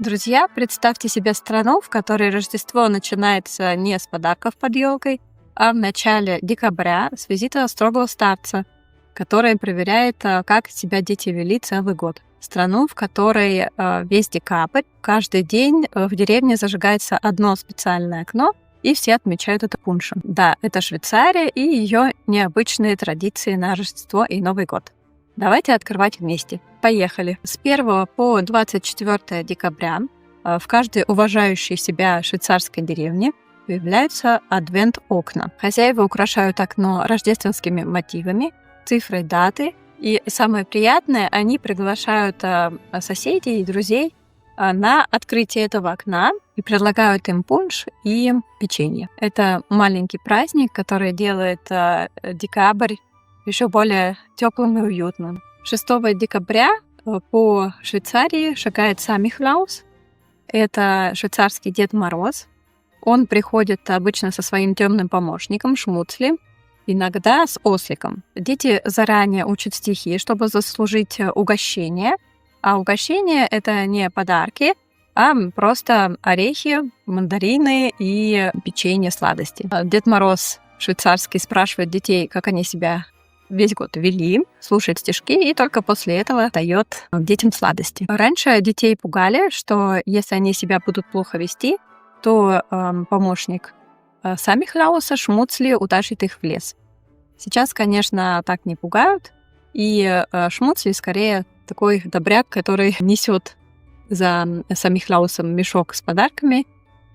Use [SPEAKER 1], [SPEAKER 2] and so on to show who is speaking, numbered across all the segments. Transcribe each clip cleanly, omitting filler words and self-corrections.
[SPEAKER 1] Друзья, представьте себе страну, в которой Рождество начинается не с подарков под елкой, а в начале декабря с визита строгого старца, который проверяет, как себя дети вели целый год. Страну, в которой весь декабрь, каждый день в деревне зажигается одно специальное окно, и все отмечают это пуншем. Да, это Швейцария и ее необычные традиции на Рождество и Новый год. Давайте открывать вместе. Поехали. С 1 по 24 декабря в каждой уважающей себя швейцарской деревне появляются адвент-окна. Хозяева украшают окно рождественскими мотивами, цифрой даты, и самое приятное, они приглашают соседей и друзей на открытие этого окна и предлагают им пунш и печенье. Это маленький праздник, который делает декабрь еще более теплым и уютным. 6 декабря по Швейцарии шагает Самихлаус. Это швейцарский Дед Мороз. Он приходит обычно со своим темным помощником Шмуцли, иногда с осликом. Дети заранее учат стихи, чтобы заслужить угощение. А угощение — это не подарки, а просто орехи, мандарины и печенье, сладости. Дед Мороз швейцарский спрашивает детей, как они себя весь год вели, слушает стишки и только после этого дает детям сладости. Раньше детей пугали, что если они себя будут плохо вести, то помощник Самихлауса Шмуцли утащит их в лес. Сейчас, конечно, так не пугают, и Шмуцли скорее такой добряк, который несет за Самихлаусом мешок с подарками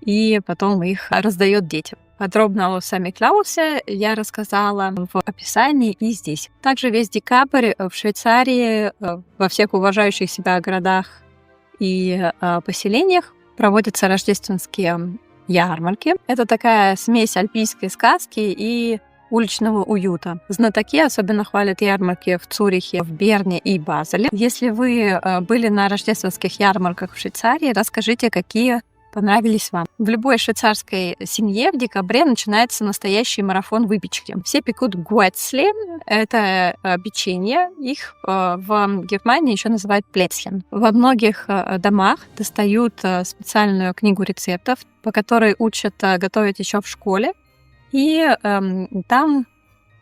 [SPEAKER 1] и потом их раздает детям. Подробно о Самихлаусе я рассказала в описании и здесь. Также весь декабрь в Швейцарии, во всех уважающих себя городах и поселениях проводятся рождественские ярмарки. Это такая смесь альпийской сказки и уличного уюта. Знатоки особенно хвалят ярмарки в Цюрихе, в Берне и Базеле. Если вы были на рождественских ярмарках в Швейцарии, расскажите, какие понравились вам. В любой швейцарской семье в декабре начинается настоящий марафон выпечки. Все пекут гуэцли, это печенье. Их в Германии еще называют плецлен. Во многих домах достают специальную книгу рецептов, по которой учат готовить еще в школе. И там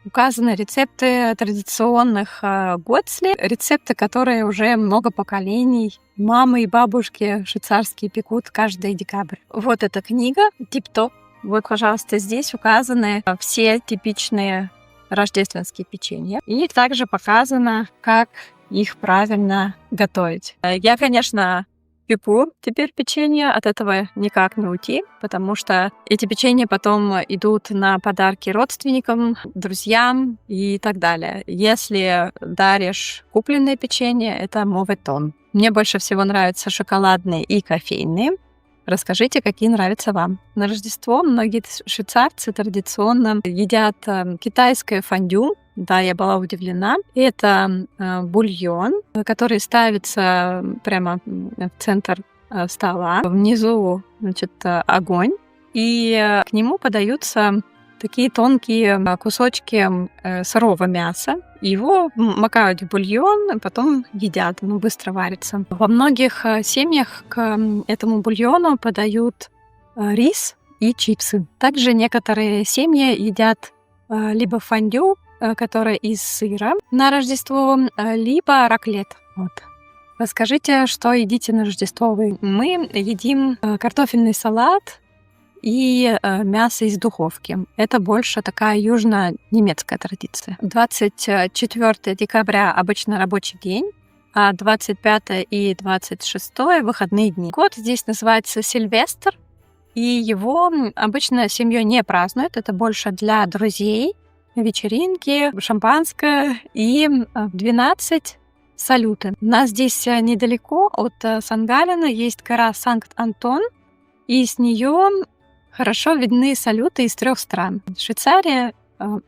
[SPEAKER 1] указаны рецепты традиционных гуэцли, рецепты, которые уже много поколений мамы и бабушки швейцарские пекут каждый декабрь. Вот эта книга «Тип-топ». Вот, пожалуйста, здесь указаны все типичные рождественские печенья. И также показано, как их правильно готовить. Я, конечно, пеку теперь печенье, от этого никак не уйти, потому что эти печенья потом идут на подарки родственникам, друзьям и так далее. Если даришь купленное печенье, это моветон. Мне больше всего нравятся шоколадные и кофейные. Расскажите, какие нравятся вам. На Рождество многие швейцарцы традиционно едят китайское фондю. Да, я была удивлена. Это бульон, который ставится прямо в центр стола. Внизу, огонь. И к нему подаются такие тонкие кусочки сырого мяса. Его макают в бульон, потом едят, он быстро варится. Во многих семьях к этому бульону подают рис и чипсы. Также некоторые семьи едят либо фондю, которое из сыра на Рождество, либо раклет. Вот. Расскажите, что едите на Рождество вы. Мы едим картофельный салат и мясо из духовки. Это больше такая южно-немецкая традиция. 24 декабря обычно рабочий день, а 25 и 26 выходные дни. Год здесь называется Сильвестр, и его обычно семьей не празднуют. Это больше для друзей, вечеринки, шампанское и в 12 салюты. У нас здесь недалеко от Сан-Галена есть гора Санкт-Антон, и с нее хорошо видны салюты из 3 стран: Швейцария,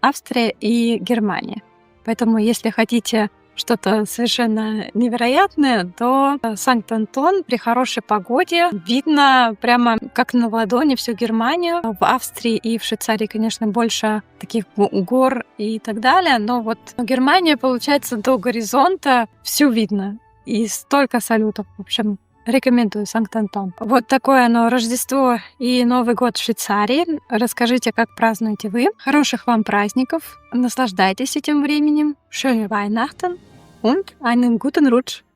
[SPEAKER 1] Австрия и Германия. Поэтому, если хотите что-то совершенно невероятное, то Санкт-Антон при хорошей погоде видно прямо как на ладони всю Германию. В Австрии и в Швейцарии, конечно, больше таких гор и так далее, но вот Германия, получается, до горизонта всю видно. И столько салютов. В общем, Рекомендую Санкт-Антон. Вот такое оно Рождество и Новый год в Швейцарии. Расскажите, как празднуете вы. Хороших вам праздников. Наслаждайтесь этим временем. Schöne Weihnachten und einen guten Rutsch.